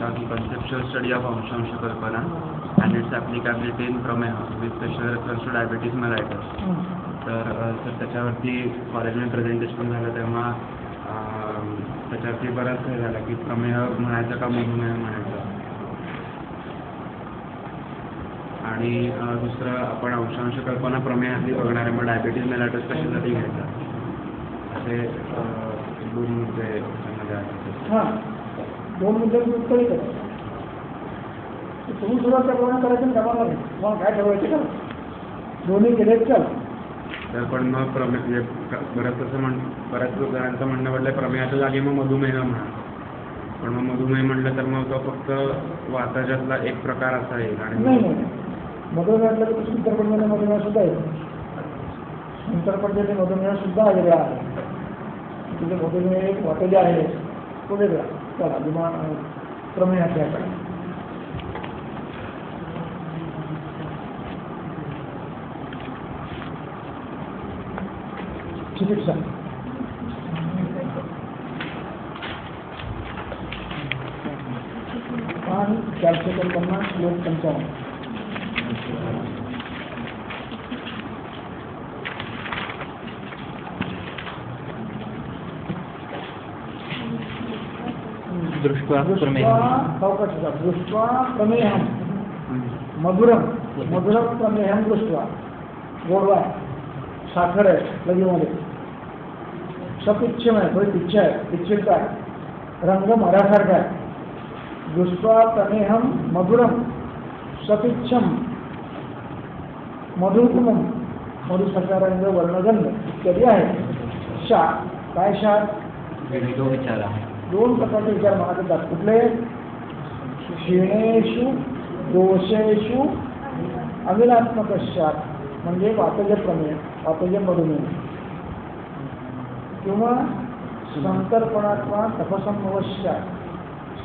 होता की conceptual study of अंशांश कल्पना अँड इट्स ॲप्लिकॅबिलिटी इन प्रमेय with special reference to diabetes mellitus. तर त्याच्यावरती कॉलेजमध्ये प्रेझेंटेशन झालं तेव्हा त्याच्यावरती बराच हे झाला की प्रमेय म्हणायचं का मधुमेह म्हणायचं. आणि दुसरं आपण अंशांश कल्पना प्रमेयातली बघणार आहे, मग डायबिटीज मेलायटस कशासाठी घ्यायचा असे 2 मुद्दे त्यामध्ये आहेत. हां, 2 मुद्द्यांची उत्तरे करा. तुम्ही सुद्धा त्याप्रमाणे करायचं ना कामाला नाही, मग काय ठरवायचं का दोन्ही केलेच का. तर पण मग प्रमेय बऱ्याच जणांचं म्हणणं पडलं प्रमेयाच्या जागी मग मधुमेह म्हणा. पण मग मधुमेह म्हटलं तर मग तो फक्त वाताच्यातला एक प्रकार असा येईल. आणि नाही मधुमेहातलं तर शंकरपंडित मधुमेह सुद्धा आहे. शंकरपंडित मधुमेह सुद्धा वेगळा आहे. तिथे मधुमेह एक वाटेले आहे तो वेगळा. चला किंवा प्रमेयाच्या चिकित्सा आणि 450 श्लोक 55. दृष्ट्वा प्रमेयं मधुरम प्रमेयं दृष्ट्वा. गोडवा साखर आहे लगीमध्ये, सपिच्छम आहे, थोडी इच्छा आहे, इच्छिता आहे, रंग मरासारखा आहे. दृष्ट्वा प्रमेहम मधुरम सपिच्छम मधुरतमम, मधुसारखा रंग वर्णगंध इत्यादी आहे. शा काय शा विविधो विचार आहे. 2 प्रकारचे विचार मनात येतात. कुठले? क्षीणेषु दोषेषु अविनात्मकशात, म्हणजे वातज प्रमेय, वातज मधुमेह, किंवा संतर्पणात्मा तपसंभवश्या,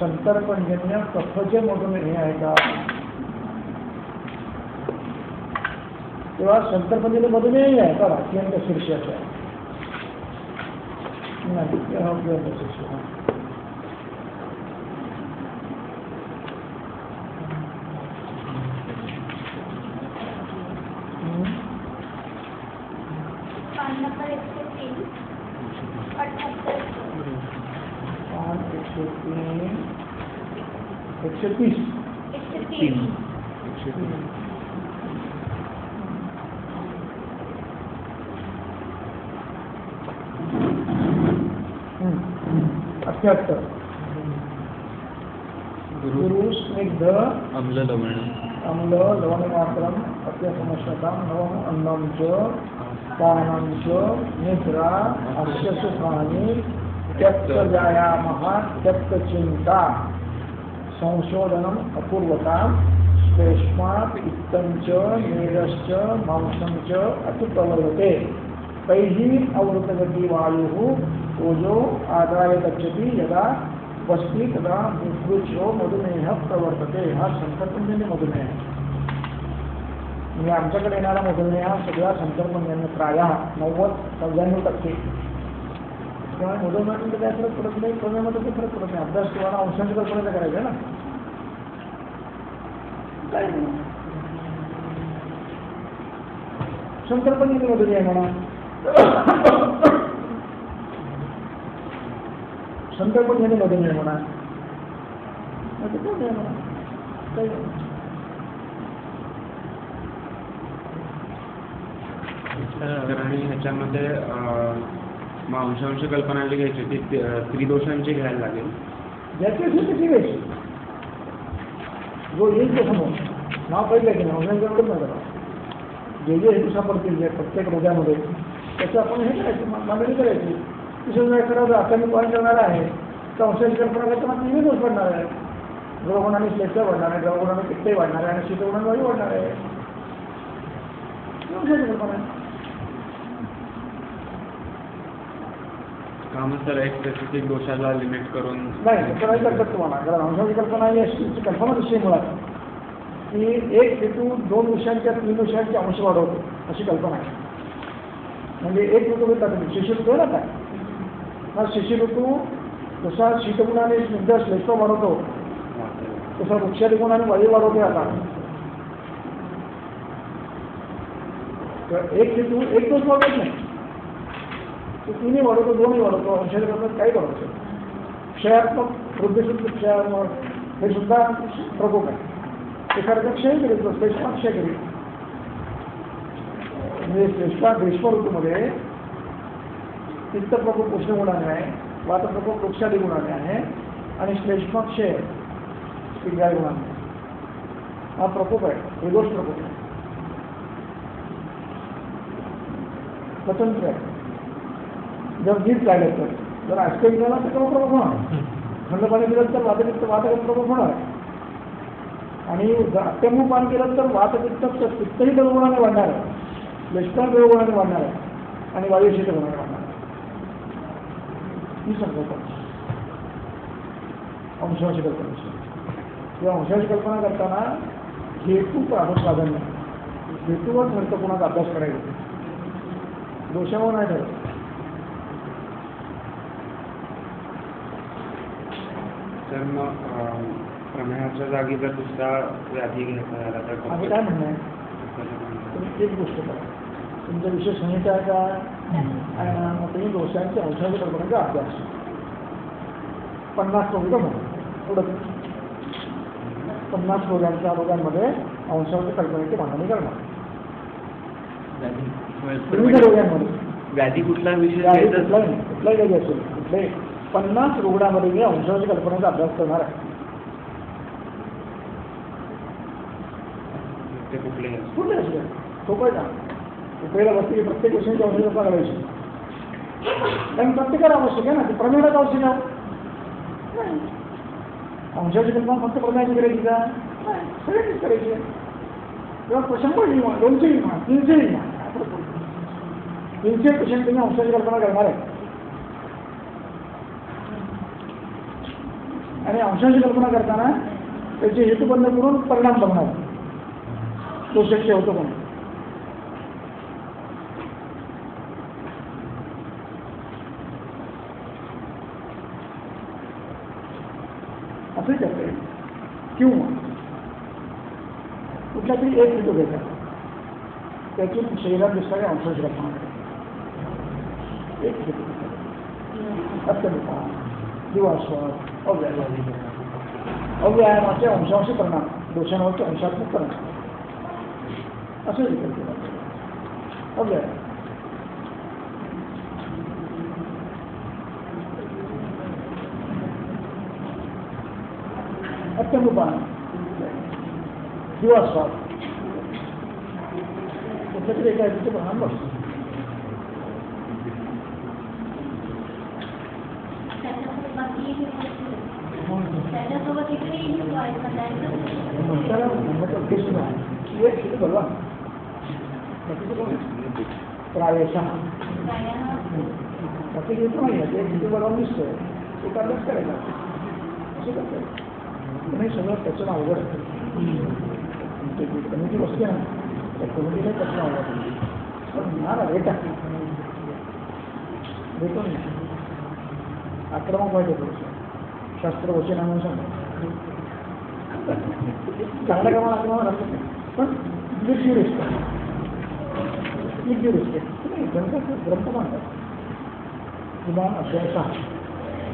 संतर्पणजन्य कफचे मधुमेह आहे का. तेव्हा संतर्पणजन्य मधुमेह आहे का अत्यंत शीर्षाचा आहे. अत्यंत शीर्ष. गुरु स्निग्ध अम्ल लवण मात्रम अत्यसमश्यतां नवम अन्नम च पानं च निद्रा अस्य सुखानि त्यक्तव्यायामः त्यक्तचिन्ता संशोधनम अपूर्वता श्लेष्मात् पित्तं च मेदश्च मांसं च अतिप्रवर्तते. तैहि अवृतगति वायुः ओजो आदाय गच्छति यदा वस्ती तदा मुखृच्छो मधुमेह प्रवर्तते. हा संतर्पणजन्य मधुमेह आहे. म्हणजे आमच्याकडे येणारा मधुमेह हा सगळा संतर्पणजन्य प्रायः 90-99%. तेव्हा मधुमेहामध्ये काय फरक पडत नाही, प्रमेयामध्ये काही फरक पडत नाही. अभ्यास तुम्हाला अंशांश कल्पनेचा करायचा आहे ना, काय नाही. संतर्पणजन्य मधुमेह म्हणा, संतर्पणजन्य मधुमेह म्हणा, काही आणि ह्याच्यामध्ये मग अंशांश कल्पना जी घ्यायची ती त्रिदोषांची घ्यायला लागेल. ज्याची असेल त्याची घ्यायची, जो येईल तो समोर नाव पाहिजे की नाही अंशांश एवढंच नाही करा. जे हेतू सापडतील जे प्रत्येक रोग्यामध्ये त्याचं आपण हे करायचं, मांडणी करायची. दुसरं काय करायचं, आता मी पॉईंट करणार आहे तर अंशांश कल्पना करता मात्र नेहमी दोष पडणार आहे. द्रवगुणाने श्लेष्ठ वाढणार आहे, द्रवगुणाने पित्तही वाढणार आहे आणि शीतगुणाने वायू वाढणार आहे. अंशांश कल्पना आहे. तर एक स्पेसिफिक दोषाला लिमिट करून नाही करायचं हरकत तुम्हाला. कारण अंशांश कल्पना ही अशी कल्पना विषयी मुळात की एक हेतू 2 विषयांच्या 3 विषयांचे अंश वाढवतो अशी कल्पना आहे. म्हणजे एक ऋतू घेतला तुम्ही शिशिर ऋतू आहे ना, काय हा शिशिर ऋतू जसा शीतगुणाने स्निग्ध श्लेष्म वाढवतो तसं वृक्षादी गुणाने वायू वाढवते आता. तर एक हेतू एक दोष वाढवत नाही, तो तिन्ही वाढवतो, दोन्ही वाढवतो, अंशादी कल्पनेत काही वाढवतो. क्षयात्मक वृद्धिशुद्ध क्षयात्मक हे सुद्धा प्रकोप आहे. एखाद्याचा क्षय करीत श्लेष्मा क्षय करीत, म्हणजे श्लेष्मा ग्रीष्म ऋतूमध्ये पित्त प्रकोप उष्ण गुणाने आहे, वात प्रकोप वृक्षादी गुणाने आहे आणि श्लेष्मा क्षय पिंगाळी गुणाने. हा प्रकोप आहे, हे दोष प्रकोप आहे, स्वतंत्र आहे. जर नीट राहिलं तर, जर आईस्क्रीम झाला तर केव्हा प्रकोप होणार, थंड पाणी दिलं तर वातपित्त प्रकोप होणार आहे. आणि अत्यंग पान केलं तर वातपित्त पित्तही बलगुणाने वाढणार आहे, लष्करा बलगुणाने वाढणार आहे आणि वायुशीत गुणाने वाढणार आहे. ही संकल्पना अंशाची कल्पना. किंवा अंशाची कल्पना करताना हेतू प्राधान्य, हेतूवर ठरतं अभ्यास करायचा, दोषावर नाही ठरत. तर मग प्रमेयाच्या जागी जर दुसरा व्याधी घ्यायचा झाला तर आम्ही काय म्हणणं आहे, तुम्ही एक गोष्ट करा, तुमचा विषय संहिता आहे का, मग तुम्ही दोषांच्या अंशाच्या कल्पनेचा अभ्यास 50 रोग म्हणून थोडं 50 रोगांमध्ये अंशाच्या कल्पनेची मांडणी करणार. विविध रोगांमध्ये व्याधी कुठला विषय कुठलाही घ्यायचा? कुठलाही काही असेल, कुठले 50 रुग्णामध्ये मी अंशाच्या कल्पनेचा अभ्यास करणार आहे. ते कुठलेही असो. कुठले असेल सोपं आहे का, उपयोगाला बसते की प्रत्येक विषयाची औषध कल्पना करायची, कारण प्रत्येकाला आवश्यक आहे ना, ते प्रमेयाला आवश्यक आहे. अंशाची कल्पना फक्त प्रमेयाची करायची का, सगळ्यांनीच करायची आहे. किंवा 100 लिहा, 200 लिहा, 300 लिहा, 300% तुम्ही अंशाची कल्पना करणार आहे. आणि अंशाची कल्पना करताना त्याचे हेतुबंध करून परिणाम बघणार, तो शक्य होतो पण. असं करता येईल. किंवा कुठला तरी एक हेतू घ्यायचा, त्यातून शरीरात दिसणाऱ्या अंशाची कल्पना करायची. एक हेतू अत्यंत दिवाश्वास अव्यायामाचे अंशांशी परिणाम, दोषांवरचे अंशात्मक परिणाम असं विचार केला. अव्यायाम अत्यंगपान दिवाश्वास कुठल्या तरी एका हेतूचे परिणाम बसतो. प्रायशः बाकी घेतो नाही, एक हेतू बरोबर दिसतोय, एक अभ्यास करायचा असं करता येईल. पण हे सगळं त्याचं अवघड आहे. कमिटी बसते ना, त्या कमिटीला त्याचं अवघड आहे. पण ना रेटा भेटून नाही आक्रमक व्हायचं थोडंसं, शास्त्र वचन म्हणून सांगा चांगल्या कामाला आक्रमक राहत नाही, पण विथ रिस्पेक्ट तुम्ही ग्रंथ मानतात किंवा अभ्यासा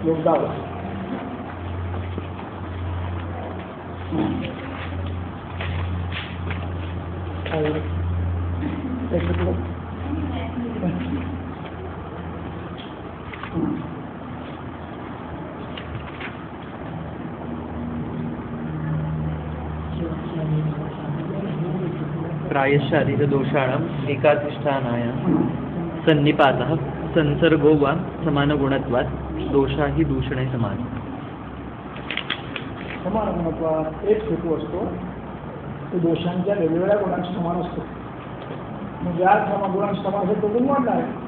योगदावा प्रायश्चाधिकदोषाणाम् एकाधिष्ठानाय सन्निपातः संसर्गो वा समानगुणत्वात् दोषा ही दूषणे समान. समान गुणत्वात एक हेतू असतो, तो दोषांच्या वेगवेगळ्या गुणांशी समान असतो. म्हणजे ज्या गुणांशी समान असेल तो गुण वाढणार आहे.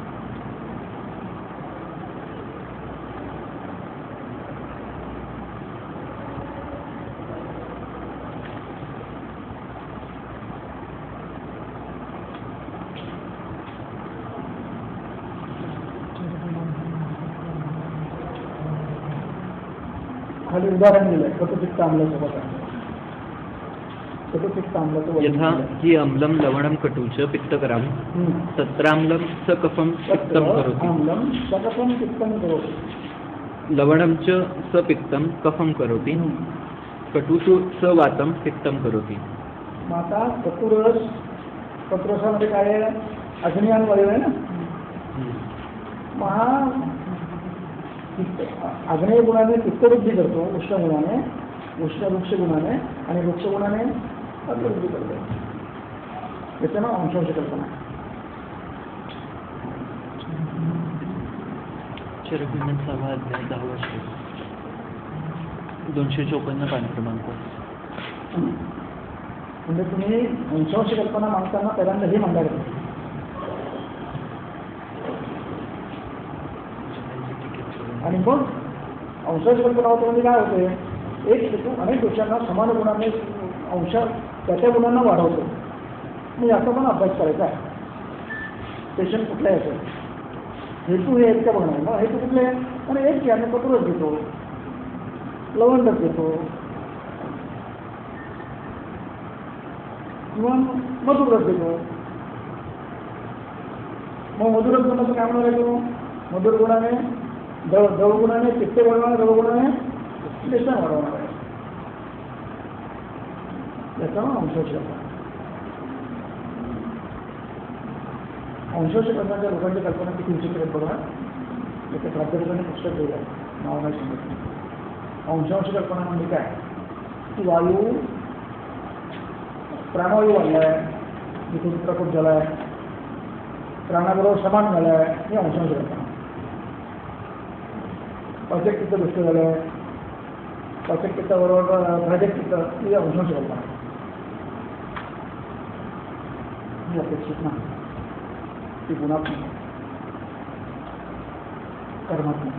खाली उदाहरण दिलंय कटुपित्त आम्लासोबत आहे. कटुपित्त आम्लाचं वर्णन यथा केलंय. हि अम्लं लवणं कटु च पित्तकरं तत्राम्लं स कफं पित्तं करोति आम्लं सकफं पित्तं करोति. लवणं च स पित्तं कफं करोति कटुषु स वातं पित्तं करोति. मग आता कटुरसामध्ये काय आहे? अग्नियान वायू आहे ना. मग हा आग्नेय गुणाने पित्तवृद्धी करतो, उष्ण गुणाने, वृक्ष गुणाने, आणि वृक्ष गुणाने अग्रवृद्धी करतो. याचं नाव अंशांश कल्पना. चरकविनोदचा अध्याय 10वा श्लोक 254 पान क्रमांक. म्हणजे तुम्ही अंशांश कल्पना मागताना पहिल्यांदा हे मांडायचं. आणि मग अंशांश कल्पना होतं म्हणजे काय होते? एक हेतू अनेक दोषांना समान गुणाने त्या गुणांना वाढवतो. म्हणजे याचा पण अभ्यास करायचा आहे. पेशंट कुठला याचं हेतू हे एक का बघणार. मग हेतू कुठले? आणि एक की आम्ही कटुरच घेतो, लवंडच घेतो, किंवा मधुरच घेतो. मग मधुरच गुणाचं काय म्हणणार आहे? तो मधुर गुणाने द्रव गुणाने पित्त वाढवणार, द्रव गुणाने लेशन वाढवणार आहे. याचा नाव अंशांश कल्पना. अंशांश कल्पनाच्या लोकांची कल्पना किती विचित्र आहेत बघा. एका प्राध्यापकाने पुस्तक दिलं आहे, नाव नाही सांगितलं. अंशांश कल्पना म्हणजे काय? की वायू प्राणवायू वाढलाय, तिथून प्रकट झालाय, प्राणाबरोबर समान झालाय, ही अंशांश कल्पना. पाचक पित्त दुष्ट झालं, पाचक पित्ताबरोबर भाजक पित्त, ही अंशांश कल्पना. ही अपेक्षित नाही, ती गुणात्मक कर्मात्मक.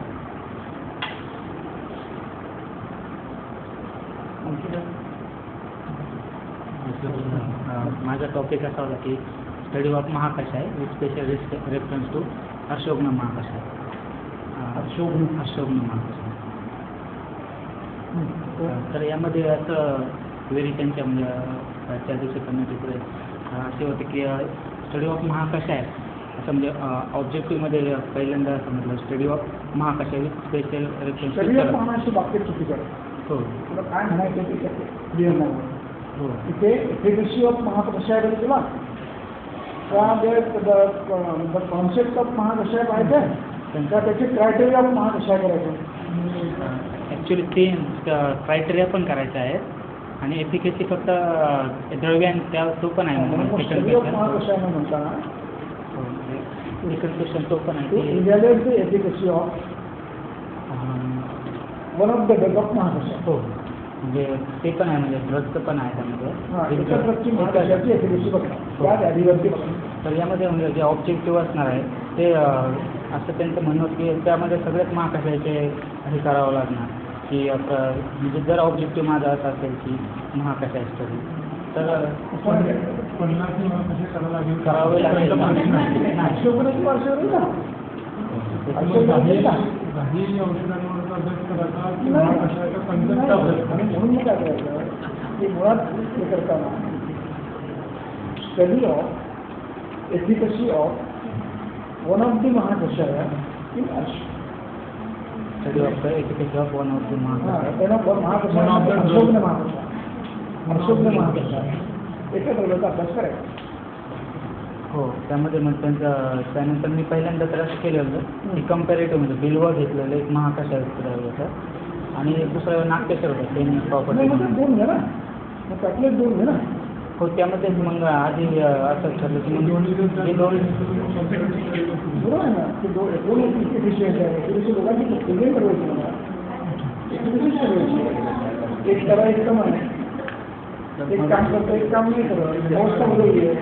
माझा टॉपिक असा होता की स्टडी ऑफ महाकाश आहे विथ स्पेशल रेफरन्स टू अशोकन महाकाश आहे. अशोकन महाकाश आहे. तर यामध्ये असं वेरी त्यांच्या म्हणजे त्या दिवशी कम्युनिटीकडे असे होते की स्टडी ऑफ महाकाश आहे असं म्हणजे ऑब्जेक्टिव्हमध्ये पहिल्यांदा समजलं स्टडी ऑफ महाकाश आहे विथ स्पेशल रेफरन्स. महाकाशी बाबतीत चुकीचं आहे. हो तुला काय म्हणायचं ते क्लिअर नाही. हो तिथे एफिकसी ऑफ महाकशा आहे तुला द कॉन्सेप्ट ऑफ महाकशा पाहिजे त्यांचा त्याचे क्रायटेरिया ऑफ महाकशा करायचे. ॲक्च्युली ते क्रायटेरिया पण करायचं आहे आणि एफिकसी फक्त द्रव्यान त्या तो पण आहे स्टडी ऑफ महाकशा म्हणता सेकंड क्वेश्चन तो पण आहे evaluate the efficacy of one of the drug of महाकशा. हो म्हणजे ते पण आहे म्हणजे ड्रगचं पण आहे त्यामध्ये महाकशाची एफिकसी बघा त्या व्याधीवरती बघा. तर यामध्ये म्हणजे जे ऑब्जेक्टिव्ह असणार आहे ते असं त्यांचं म्हणणं होतं की त्यामध्ये सगळ्याच महाकाशाचे हे करावं लागणार की म्हणजे जर ऑब्जेक्टिव्ह माझा असा असेल की महाकाश स्टडी तर 50 महाकशा करावं लागेल. करावे लागेल. अशोकनाची वर्षावर ना काही औषधांवर अभ्यास करायचा की महाकशाचा कन्सेप्ट आणि म्हणून काय करायचं की मुळात हे करताना study of efficacy of one of the महाकशा in study of the efficacy of one of the महाकशा अशोकने महाकशा एका द्रव्याचा अभ्यास करायचा. हो त्यामध्ये मग त्यानंतर मी पहिल्यांदा तर असं केलं होतं की कम्पॅरेटिव्ह म्हणजे बिलवा घेतलेलं एक महाकाशा होतं आणि दुसरं नाट्यसर होतं ते प्रॉपर्टी. दोन घे ना मग त्यातले दोन घे ना. हो त्यामध्ये मग आधी असं ठरलं की मग हे दोन बरोबर आहे ना. ते दोन एफिशियंट आहे एफिशियंट लोकांची पेमेंट करायची मला एक करा एक कम आहे. एक काम करतो एक काम नाही करत अवस्था बदलली आहे.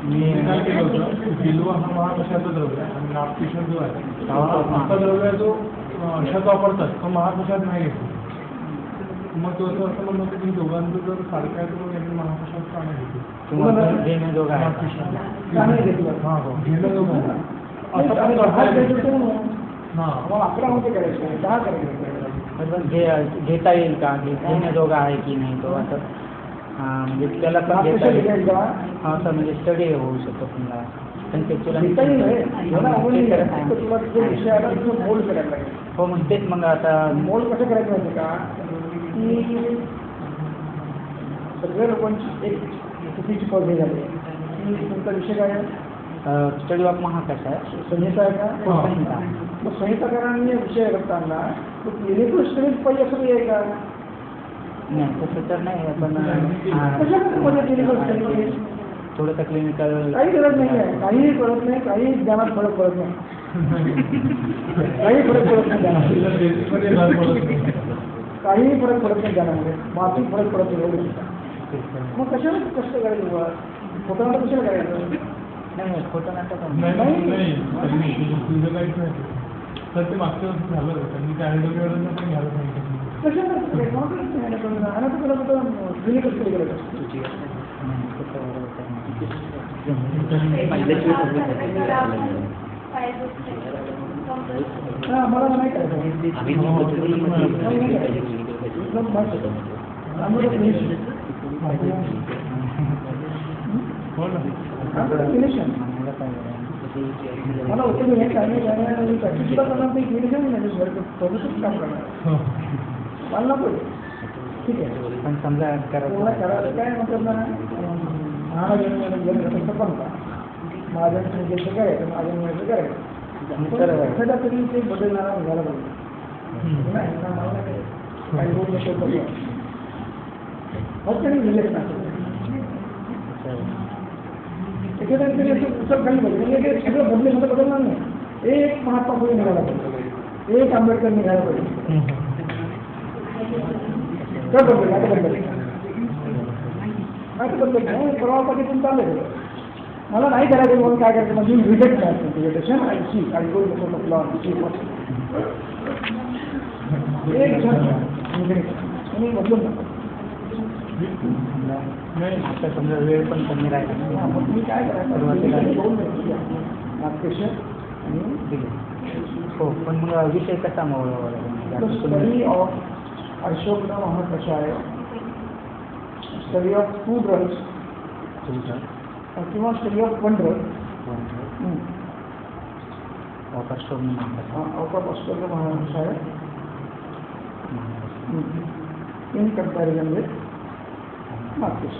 मी काय केलं होतं बिल्वा हा महाकशाचा द्रव्य आहे आणि नागपिशर जो आहे हा द्रव्य जो अशात वापरतात तो महाकशात नाही घेतो. मग तो असं म्हणणं होतं की दोघांचं जर सारखं आहे तर यांनी महाकशात का नाही घेतो घेणं दोघं आहे हां हो घेणं दोघं असं पण हां करता येईल. मला 11 होते करायचे 10 करायचे. घेता येईल का घेण्याजोगा आहे की नाही तो असं म्हणजे त्याला पण घेता नाट्यशा येईल घेता येईल का? हा सर म्हणजे स्टडी होऊ शकतो समजा घेता येईल रे. मला आवडली आहे. फक्त तुला जो विषय आला तुझं मोल्ड करायला लागेल. हो मग तेच मग आता मोल्ड कसं करायचं माहिती का की सगळ्या लोकांची एक चुकीची पदवी झाली की तुमचा विषय काय आहे? स्टडी ऑफ महाकाश आहे संहिता आहे का? हो, संहिता. मग संहिताकारांनी विषय करताना तो क्लिनिकल स्टडीज पाहिजे असं नाही आहे का? नाही तसं तर नाही पण कशामध्ये क्लिनिकल स्टडीज थोडंसं क्लिनिकल काही गरज नाही आहे. काहीही कळत नाही, काही ज्ञानात फरक पडत नाही. काही फरक पडत नाही ज्ञानात. बेसिकमध्ये भाग पडत नाही. काहीही फरक पडत नाही ज्ञानामध्ये. माफिक फरक पडत नाही एवढं. मग कशाला कष्ट करायचं बुवा? फोटोनाटक कशाला करायचं? नाही खोटं नाटक नाही तुझं काहीच नाही तर ते मागच्या वर्षी झालं त्यांनी त्या आयडोलवरून पण घ्यायला सांगितलं कशाला क्लिनिकल स्टडी करायचं. मला नाही हो ना करायचं. मला होतं मी काय नाही प्रॅक्टिस सुद्धा करणार नाही क्लिनिकल नाही प्रोफेसर काम करणार मला नको ठीक आहे. पण समजा कोणाला करायला काय मतलब ना महाराजांनी पण का महाराजांचं उद्देश करायचं महाराजांचं करायचं एखाद्या तरी ते बदलणारा झाला पाहिजे नाही ना मला नाही काही रोज नसेल बघूया फक्त नाही रिलेक्ट नाही एखाद्या तरी असं उत्सव खाली पाहिजे म्हणजे सगळं बदले सुद्धा बदलणार नाही. एक महात्मा फुले निघाला पाहिजे एक आंबेडकर निघाला पाहिजे तर बदल आता बदल आता बदल नाही परवापासून चाललंय. मला नाही करायचं म्हणून काय करायचं म्हणजे रिजेक्ट करायचं प्रेझेंटेशन आणि सी आणि गोल म्हटलं एक आणि बदलून नाही आता समजा वेळ पण कमी राहिला मग तुम्ही काय करायचं नागपेश आणि दिले हो पण मग विषय कसा मग स्टडी ऑफ अशोकराव महाकषाय स्टडी ऑफ 2 ड्रग्स किंवा study of 1 drug out of अशोकराव महाकषाय इन कंपॅरिझन विथ नागपेश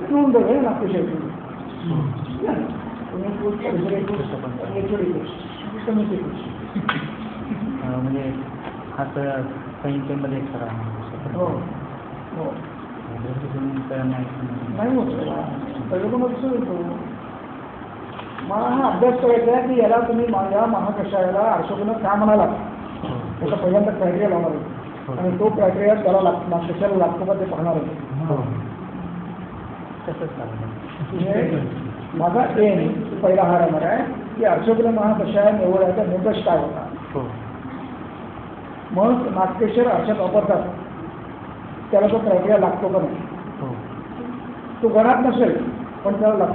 दोन ड्रग आहे नागपेश म्हणजे हा तर संहितेमध्ये खरा हो हो नाही होत सगळं पण असं येतो. मला हा अभ्यास करायचा आहे की याला तुम्ही माझ्या महाकषायाला अशोकनं का म्हणाला त्याचा पहिल्यांदा क्रायटेरिया लावणार आहे आणि तो क्रायटेरिया त्याला कशाला लागतो का ते पाहणार आहे. तसंच म्हणजे माझा एम पहिला हा राहणार आहे की अशोकनं महाकषाय निवडायचा निकष काय होता. मग नाट्येश्वर अशात वापरतात त्याला तो क्रायटेरिया लागतो का नाही. तो गणात नसेल पण त्याला लागतो.